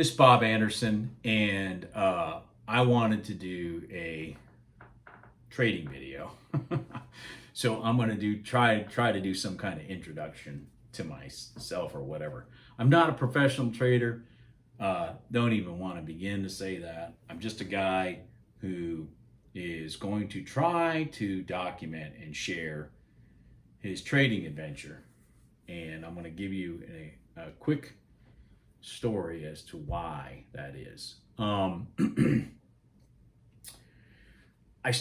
This is Bob Anderson, and I wanted to do a trading video. So I'm going to try to do some kind of introduction to myself or whatever. I'm not a professional trader. Don't even want to begin to say that. I'm just a guy who is going to try to document and share his trading adventure. And I'm going to give you a quick story as to why that is. I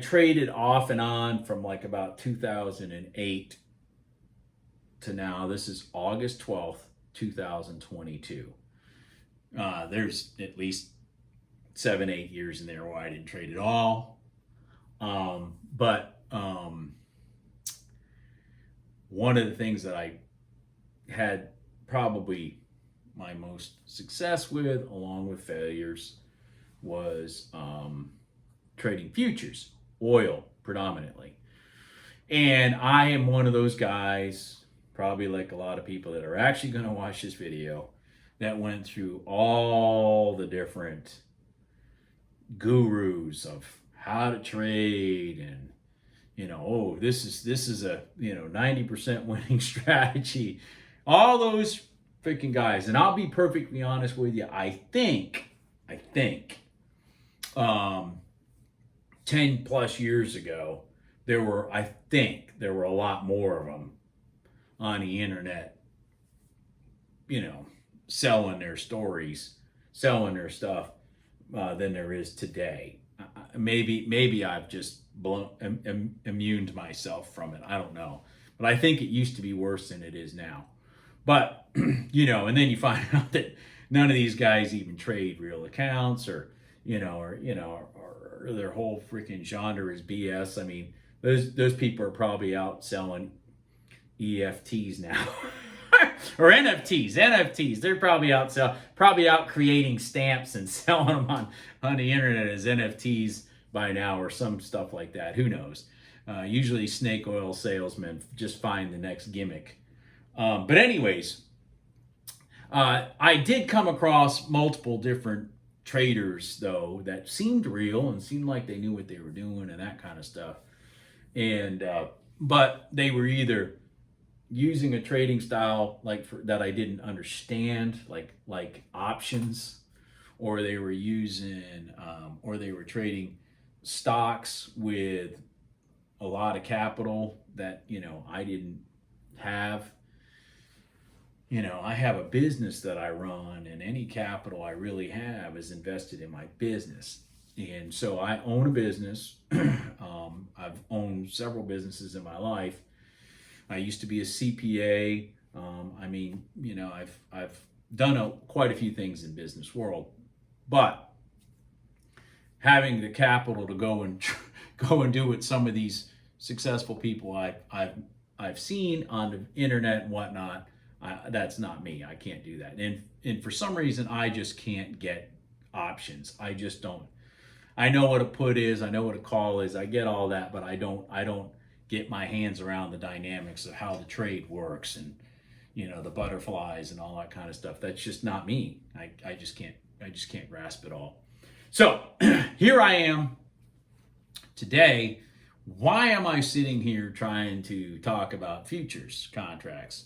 traded off and on from like about 2008 to now. This is August 12th, 2022. There's at least 7-8 years in there where I didn't trade at all. But one of the things that I had probably my most success with, along with failures, was trading futures, oil predominantly. And I am one of those guys, probably like a lot of people that are actually going to watch this video, that went through all the different gurus of how to trade, and oh, this is a 90% winning strategy, all those freaking guys. And I'll be perfectly honest with you, I think 10 plus years ago, there were a lot more of them on the internet, selling their stories, selling their stuff, than there is today. Maybe I've just immuned myself from it. I don't know. But I think it used to be worse than it is now. But, and then you find out that none of these guys even trade real accounts, or their whole freaking genre is BS. I mean, those people are probably out selling EFTs now. Or NFTs. They're probably out creating stamps and selling them on the internet as NFTs by now, or some stuff like that. Who knows? Usually snake oil salesmen just find the next gimmick. But anyways, I did come across multiple different traders, though, that seemed real and seemed like they knew what they were doing and that kind of stuff. And but they were either using a trading style that I didn't understand, like options, or they were trading stocks with a lot of capital that I didn't have. I have a business that I run, and any capital I really have is invested in my business. And so I own a business. I've owned several businesses in my life. I used to be a CPA. I've done quite a few things in business world, but having the capital to go and do what some of these successful people I've seen on the internet and whatnot, that's not me. I can't do that. And for some reason, I just can't get options. I just don't. I know what a put is. I know what a call is. I get all that, but I don't get my hands around the dynamics of how the trade works, and the butterflies and all that kind of stuff. That's just not me. I just can't grasp it all. So here I am today. Why am I sitting here trying to talk about futures contracts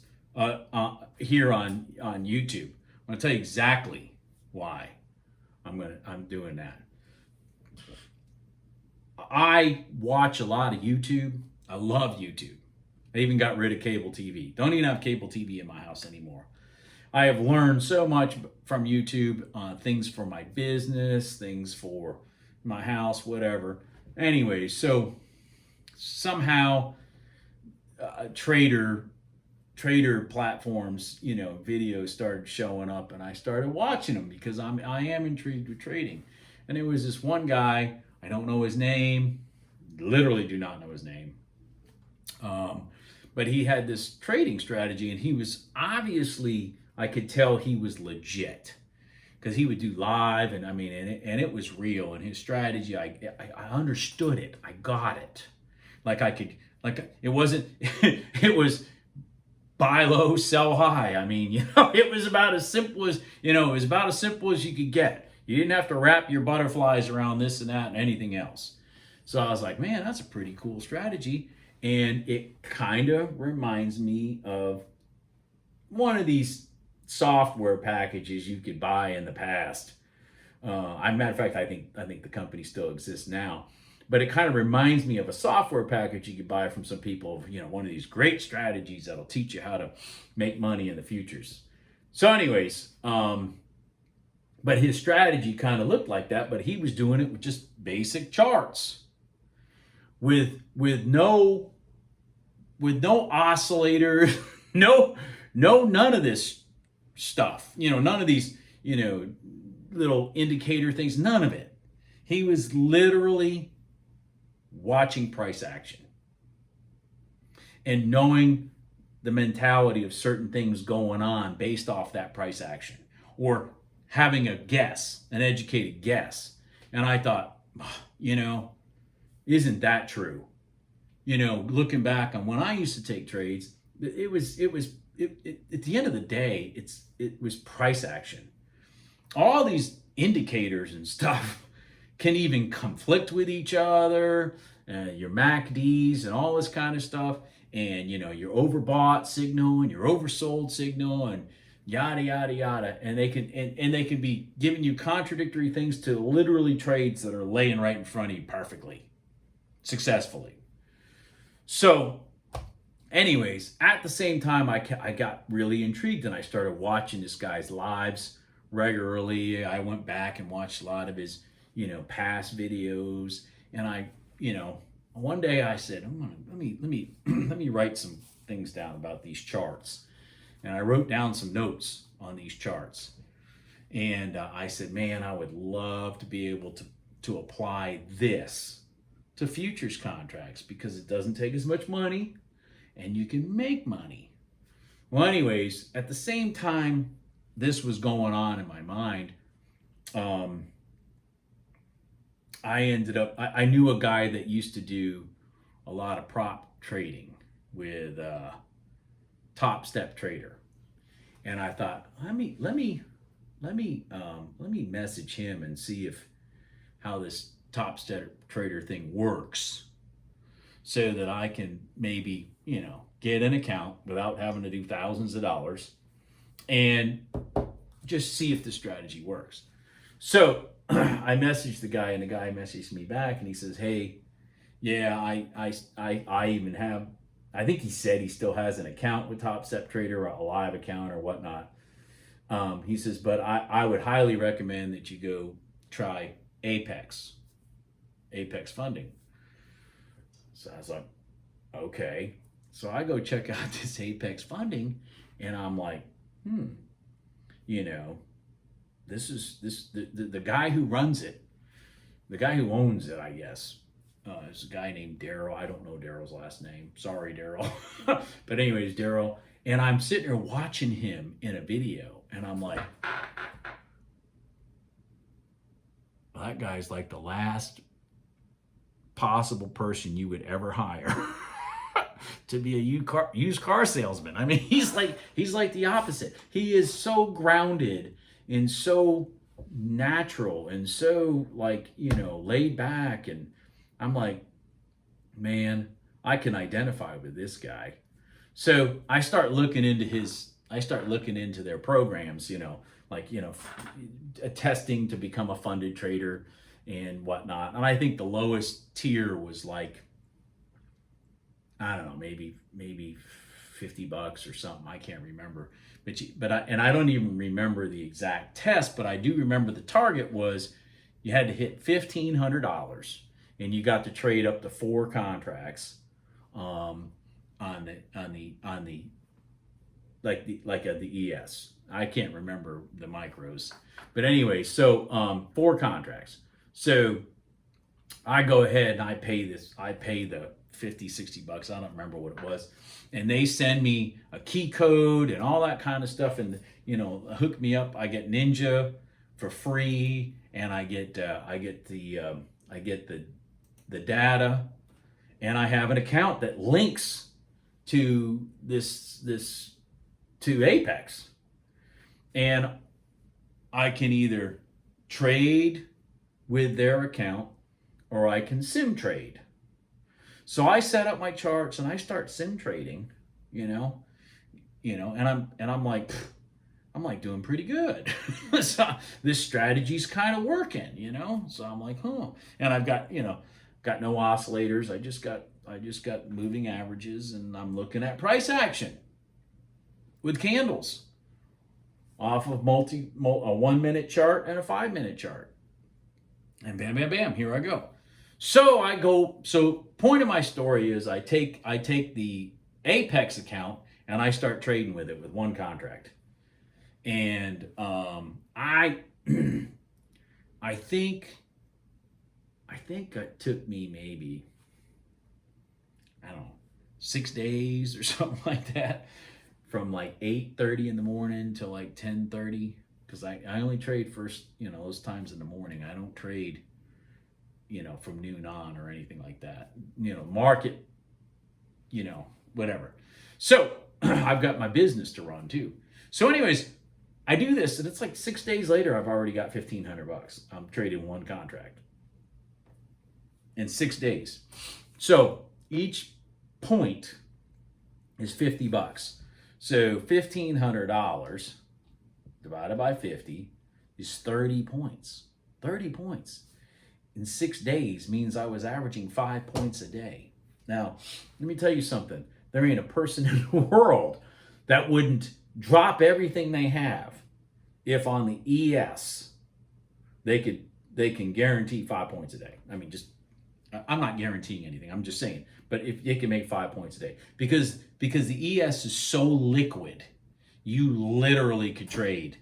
here on YouTube? I'm going to tell you exactly why I'm doing that. I watch a lot of YouTube. I love YouTube. I even got rid of cable TV. Don't even have cable TV in my house anymore. I have learned so much from YouTube, things for my business, things for my house, whatever. Anyway, so somehow trader platforms, videos started showing up, and I started watching them because I am intrigued with trading. And there was this one guy, I don't know his name, literally do not know his name. But he had this trading strategy, and he was obviously, I could tell he was legit, because he would do live, and it was real. And his strategy, I understood it. I got it. It wasn't, it was buy low, sell high. I mean, it was about as simple as, it was about as simple as you could get. You didn't have to wrap your butterflies around this and that and anything else. So I was like, man, that's a pretty cool strategy. And it kind of reminds me of one of these software packages you could buy in the past. Matter of fact, I think the company still exists now. But it kind of reminds me of a software package you could buy from some people, one of these great strategies that'll teach you how to make money in the futures. So anyways, but his strategy kind of looked like that, but he was doing it with just basic charts with no oscillator, none of this stuff, none of these, little indicator things, none of it. He was literally watching price action and knowing the mentality of certain things going on based off that price action, or having a guess, an educated guess. And I thought, isn't that true? Looking back on when I used to take trades, it was at the end of the day, it was price action. All these indicators and stuff can even conflict with each other, your MACDs and all this kind of stuff, and your overbought signal and your oversold signal and yada yada yada, and they can be giving you contradictory things to literally trades that are laying right in front of you perfectly, successfully. So anyways, at the same time, I got really intrigued and I started watching this guy's lives regularly. I went back and watched a lot of his, past videos. And I, one day I said, let me write some things down about these charts. And I wrote down some notes on these charts. And I said, man, I would love to be able to apply this to futures contracts because it doesn't take as much money and you can make money. Well, anyways, at the same time this was going on in my mind, I knew a guy that used to do a lot of prop trading with Top Step Trader. And I thought, let me message him and see how this Top Step Trader thing works, so that I can maybe, get an account without having to do thousands of dollars and just see if the strategy works. So I messaged the guy, and the guy messaged me back, and he says, hey, yeah, I even have, I think he said he still has an account with Top Step Trader, a live account or whatnot. He says, but I would highly recommend that you go try Apex funding. So I was like, okay. So I go check out this Apex funding, and I'm like, the guy who runs it, the guy who owns it, I guess, is a guy named Daryl. I don't know Daryl's last name. Sorry, Daryl. But anyways, Daryl. And I'm sitting there watching him in a video, and I'm like, that guy's like the last possible person you would ever hire to be a used car salesman. I mean, he's like the opposite. He is so grounded and so natural and so laid back, and I'm like, man, I can identify with this guy. So I start looking into their programs, testing to become a funded trader and whatnot. And I think the lowest tier was like, I don't know, maybe $50 or something. I can't remember. I don't even remember the exact test, but I do remember the target was you had to hit $1,500, and you got to trade up to 4 contracts on the ES. I can't remember the micros, but anyway, so 4 contracts. So I go ahead and I pay the $50-$60. I don't remember what it was. And they send me a key code and all that kind of stuff, and hook me up. I get Ninja for free, and I get the data, and I have an account that links to to Apex, and I can either trade with their account or I can sim trade. So I set up my charts and I start sim trading, you know, and I'm like, I'm like doing pretty good. So this strategy's kind of working, So I'm like, huh. And I've got, got no oscillators. I just got moving averages, and I'm looking at price action with candles off of a 1 minute chart and a 5 minute chart. And bam, bam, bam, here I go. So point of my story is I take the Apex account and I start trading with it with one contract. And I I think it took me maybe, I don't know, 6 days or something like that, from like 8:30 in the morning to like 10:30, because I only trade first, those times in the morning. I don't trade, from noon on or anything like that. Market, whatever. So I've got my business to run too. So anyways, I do this, and it's like 6 days later, I've already got $1,500. I'm trading one contract in 6 days. So each point is $50. So $1,500 divided by 50 is 30 points. 30 points in 6 days means I was averaging 5 points a day. Now, let me tell you something. There ain't a person in the world that wouldn't drop everything they have if on the ES they can guarantee 5 points a day. I mean, I'm not guaranteeing anything. I'm just saying, but if it can make 5 points a day, because the ES is so liquid, you literally could trade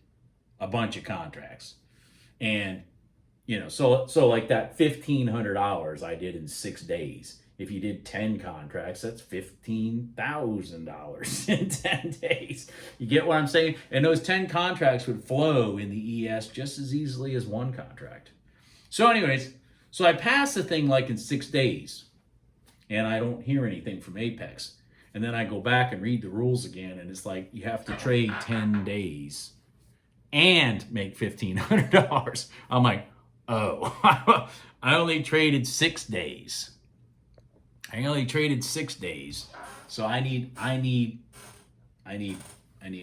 a bunch of contracts. And so like that $1,500 I did in 6 days. If you did 10 contracts, that's $15,000 in 10 days. You get what I'm saying? And those 10 contracts would flow in the ES just as easily as one contract. So anyways, so I pass the thing like in 6 days, and I don't hear anything from Apex. And then I go back and read the rules again, and it's like you have to trade 10 days and make $1,500. I'm like, oh, I only traded 6 days. So I need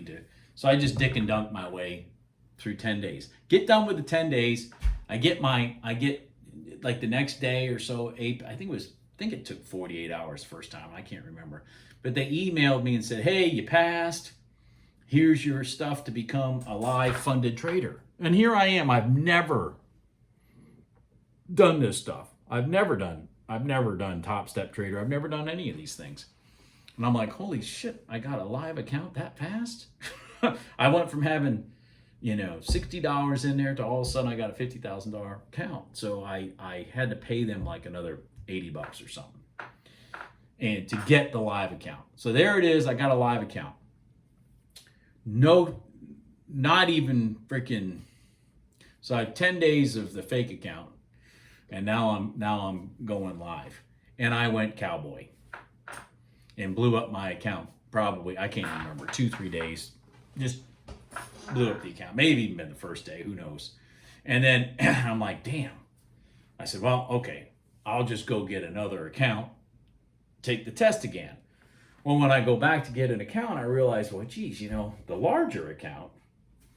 to. So I just dick and dunk my way through 10 days. Get done with the 10 days. I get like the next day or so. I think it took 48 hours first time. I can't remember, but they emailed me and said, "Hey, you passed. Here's your stuff to become a live funded trader." And here I am. I've never done this stuff. I've never done Top Step Trader. I've never done any of these things. And I'm like, holy shit, I got a live account that fast? I went from having, $60 in there to all of a sudden I got a $50,000 account. So I had to pay them like another $80 or something, and to get the live account. So there it is. I got a live account. No, not even freaking. So I have 10 days of the fake account. And now I'm going live. And I went cowboy and blew up my account. Probably, I can't remember, 2-3 days. Just blew up the account. Maybe even been the first day, who knows. And then I'm like, damn. I said, well, okay, I'll just go get another account, take the test again. Well, when I go back to get an account, I realized, well, geez, the larger account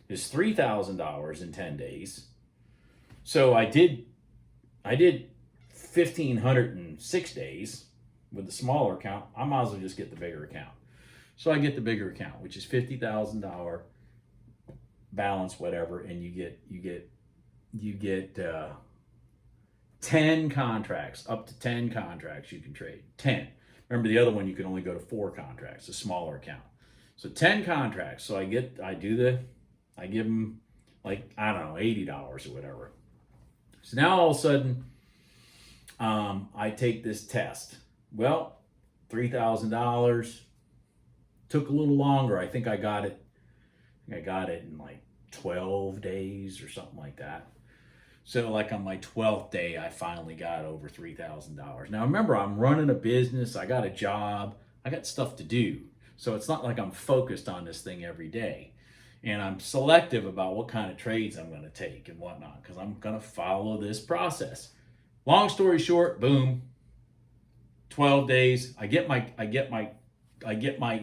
is $3,000 in 10 days. So I did 1,500 in 6 days with the smaller account. I might as well just get the bigger account. So I get the bigger account, which is $50,000 balance, whatever, and you get 10 contracts, up to 10 contracts you can trade. 10. Remember, the other one you can only go to 4 contracts, a smaller account. So 10 contracts. So I give them like, I don't know, $80 or whatever. So now all of a sudden, I take this test. Well, $3,000. Took a little longer. I think I got it in like 12 days or something like that. So like on my 12th day, I finally got over $3,000. Now remember, I'm running a business. I got a job. I got stuff to do. So it's not like I'm focused on this thing every day. And I'm selective about what kind of trades I'm going to take and whatnot, because I'm going to follow this process. Long story short, boom, 12 days. I get my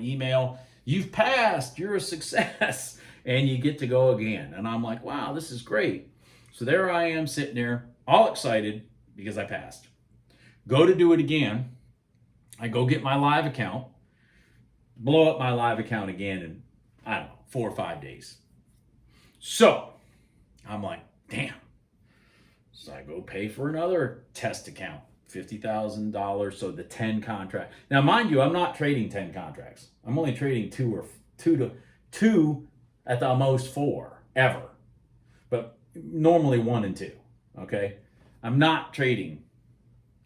email. You've passed. You're a success. And you get to go again. And I'm like, wow, this is great. So there I am sitting there, all excited because I passed. Go to do it again. I go get my live account, blow up my live account again in, I don't know, 4 or 5 days. So I'm like, damn. So I go pay for another test account, $50,000. So the 10 contract. Now, mind you, I'm not trading 10 contracts. I'm only trading two at the most 4 ever, but normally 1 and 2. Okay. I'm not trading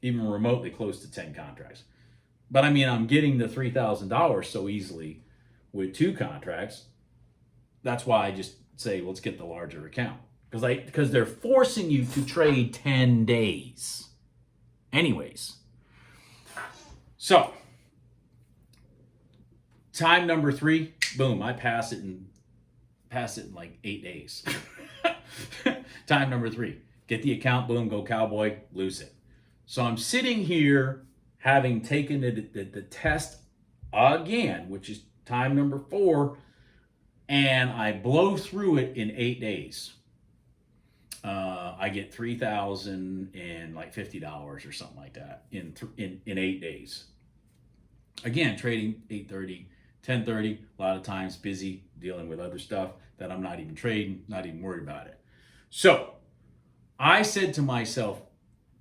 even remotely close to 10 contracts. But I mean, I'm getting the $3,000 so easily with 2 contracts. That's why I just say, let's get the larger account. Because they're forcing you to trade 10 days. Anyways. So, time number 3, boom, I pass it in like 8 days. Time number 3, get the account, boom, go cowboy, lose it. So I'm sitting here having taken the test again, which is time number 4, and I blow through it in 8 days. I get $3,050 or something like that in 8 days. Again, trading 8:30, 10:30. A lot of times busy dealing with other stuff that I'm not even trading, not even worried about it. So I said to myself,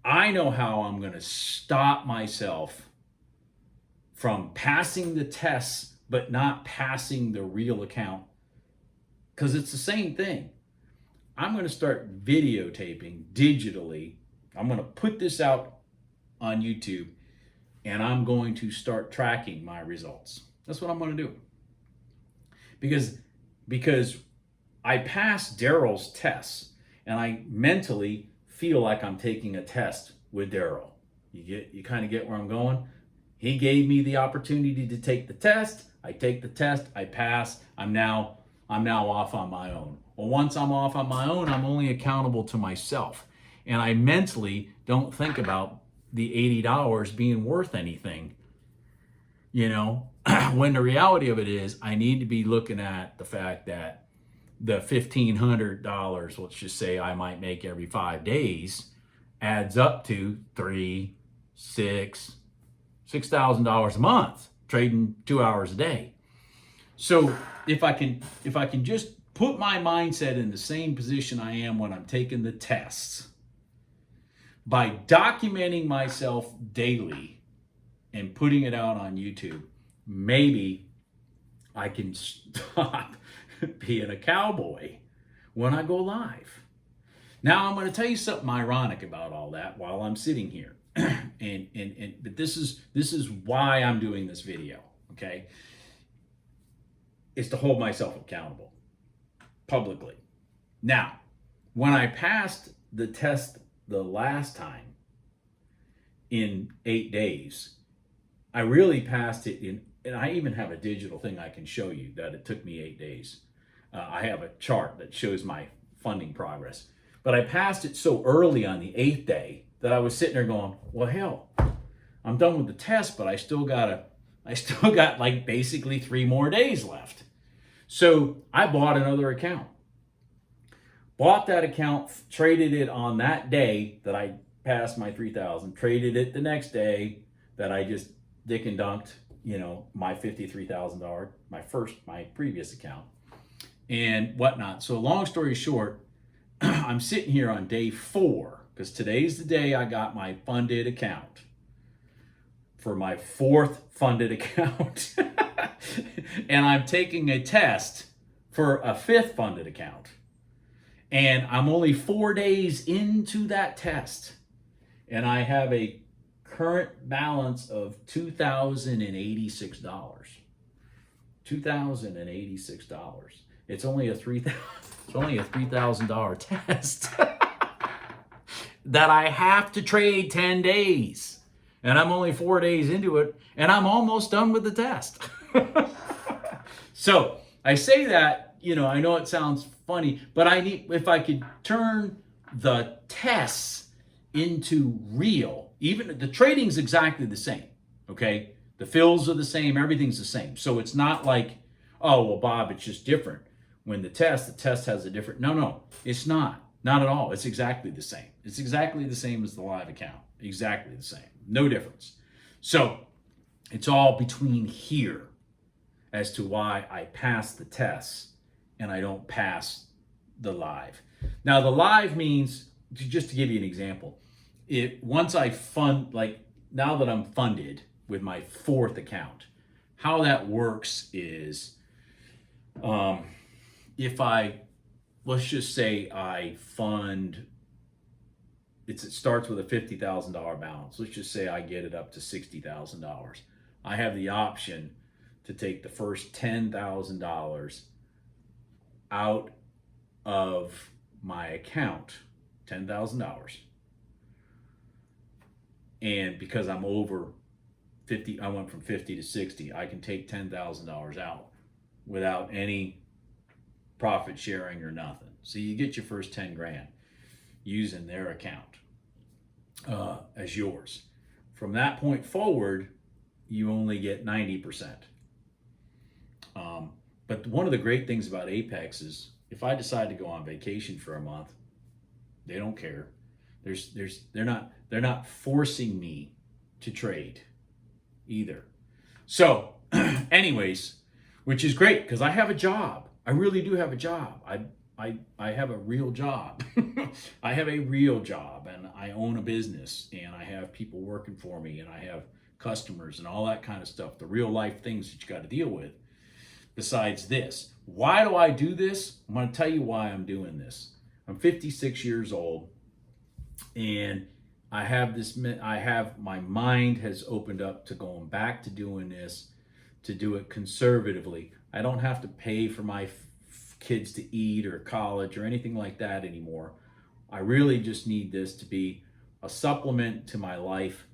I know how I'm going to stop myself from passing the tests but not passing the real account, because it's the same thing. I'm going to start videotaping digitally. I'm going to put this out on YouTube, and I'm going to start tracking my results. That's what I'm going to do. Because I passed Daryl's tests, and I mentally feel like I'm taking a test with Daryl. You kind of get where I'm going? He gave me the opportunity to take the test. I take the test, I pass. I'm now off on my own. Well, once I'm off on my own, I'm only accountable to myself. And I mentally don't think about the $80 being worth anything. You know, when the reality of it is, I need to be looking at the fact that the $1,500, let's just say I might make every 5 days, adds up to $6,000 a month, trading 2 hours a day. So if I can just put my mindset in the same position I am when I'm taking the tests, by documenting myself daily and putting it out on YouTube, maybe I can stop being a cowboy when I go live. Now I'm going to tell you something ironic about all that while I'm sitting here. But this is why I'm doing this video, okay? It's to hold myself accountable publicly. Now, when I passed the test the last time in 8 days, I really passed it in, and I even have a digital thing I can show you that it took me 8 days. I have a chart that shows my funding progress. But I passed it so early on the 8th day that I was sitting there going, well, hell, I'm done with the test, but I still got like basically 3 more days left. So I bought another account. Bought that account, traded it on that day that I passed my 3,000, traded it the next day that I just dick and dunked, my $53,000, my previous account and whatnot. So long story short, I'm sitting here on day 4 because today's the day I got my funded account for my 4th funded account. And I'm taking a test for a 5th funded account. And I'm only 4 days into that test. And I have a current balance of $2,086. $2,086. It's only a $3,000 test that I have to trade 10 days. And I'm only 4 days into it, and I'm almost done with the test. So I say that, I know it sounds funny, but if I could turn the tests into real, even the trading's exactly the same, okay? The fills are the same, everything's the same. So it's not like, oh, well, Bob, it's just different. When the test has a different, no, it's not. Not at all. It's exactly the same. It's exactly the same as the live account. Exactly the same. No difference. So it's all between here as to why I pass the tests and I don't pass the live. Now, the live means, just to give you an example, once I fund, like now that I'm funded with my 4th account, how that works is let's just say I fund, it starts with a $50,000 balance. Let's just say I get it up to $60,000. I have the option to take the first $10,000 out of my account, $10,000. And because I'm over 50, I went from 50 to 60, I can take $10,000 out without any profit sharing or nothing. So you get your first 10 grand using their account as yours. From that point forward, you only get 90%. But one of the great things about Apex is if I decide to go on vacation for a month, they don't care. They're not forcing me to trade either. So anyways, which is great because I have a job. I really do have a job. I have a real job. I have a real job, and I own a business, and I have people working for me, and I have customers and all that kind of stuff, the real life things that you got to deal with. Besides this, why do I do this? I'm going to tell you why I'm doing this. I'm 56 years old, and I have my mind has opened up to going back to doing this, to do it conservatively. I don't have to pay for my kids to eat or college or anything like that anymore. I really just need this to be a supplement to my life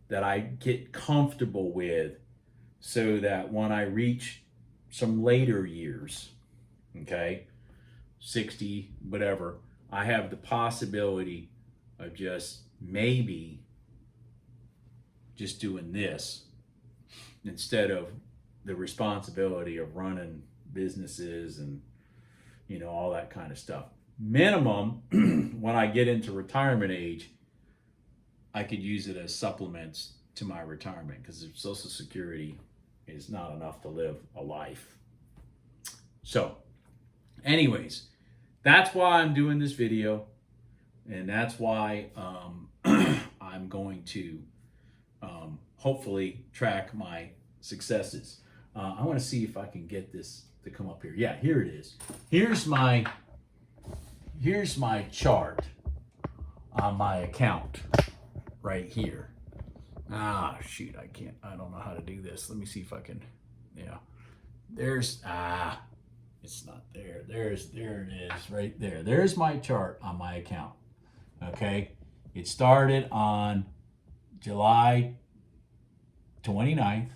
that I get comfortable with, so that when I reach some later years, okay, 60, whatever, I have the possibility of just maybe just doing this instead of the responsibility of running businesses and all that kind of stuff. Minimum, when I get into retirement age, I could use it as supplements to my retirement, because Social Security is not enough to live a life. So anyways, that's why I'm doing this video, and that's why I'm going to hopefully track my successes. I want to see if I can get this to come up here. Yeah, here it is. Here's my chart on my account right here. Shoot, I don't know how to do this. Let me see if I can. Yeah, there's it's not there. There it is right there. There's my chart on my account. Okay, it started on July 29th,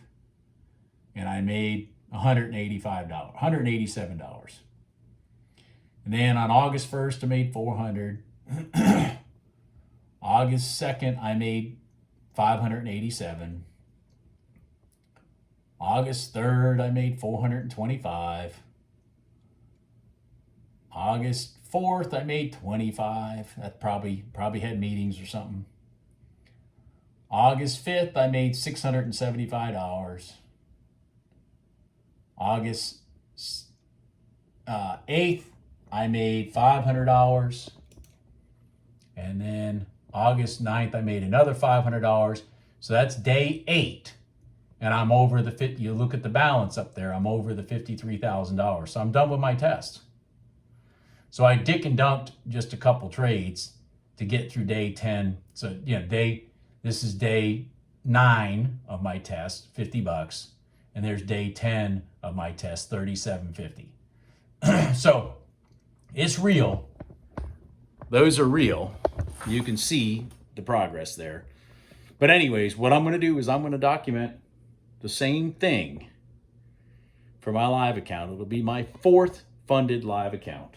and I made $187. And then on August 1st, I made $400. August 2nd, I made $587. August 3rd, I made $425. August 4th, I made $25. That probably had meetings or something. August 5th, I made $675. August 8th, I made $500. And then August 9th, I made another $500. So that's day 8. And I'm over the 50. You look at the balance up there, I'm over the $53,000. So I'm done with my test. So I dick and dunked just a couple trades to get through day 10. So, this is day 9 of my test, $50. And there's day 10 of my test, $37.50. So it's real. Those are real. You can see the progress there. But anyways, what I'm going to do is I'm going to document the same thing for my live account. It'll be my 4th funded live account.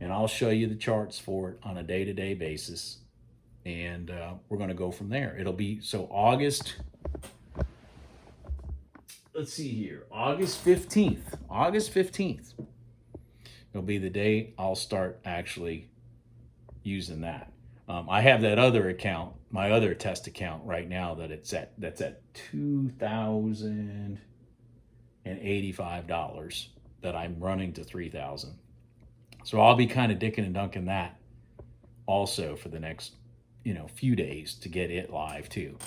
And I'll show you the charts for it on a day-to-day basis. And we're going to go from there. It'll be, so August, let's see here, August 15th. August 15th. It'll be the day I'll start actually using that. I have that other account, my other test account right now that's at $2,085 that I'm running to $3,000. So I'll be kind of dicking and dunking that also for the next, few days to get it live too.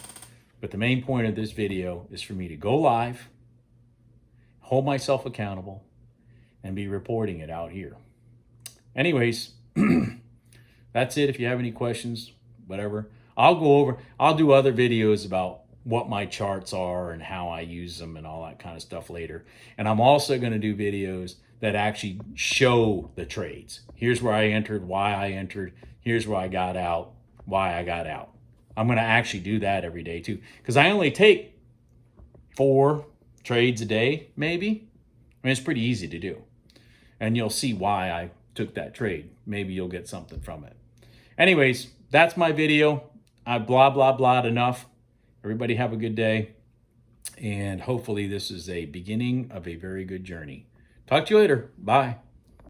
But the main point of this video is for me to go live, hold myself accountable, and be reporting it out here. Anyways, that's it. If you have any questions, whatever, I'll do other videos about what my charts are and how I use them and all that kind of stuff later. And I'm also going to do videos that actually show the trades. Here's where I entered, why I entered. Here's where I got out, why I got out. I'm going to actually do that every day too, because I only take 4 trades a day, maybe. I mean, it's pretty easy to do. And you'll see why I took that trade. Maybe you'll get something from it. Anyways, that's my video. I blah, blah, blah enough. Everybody have a good day. And hopefully this is a beginning of a very good journey. Talk to you later. Bye.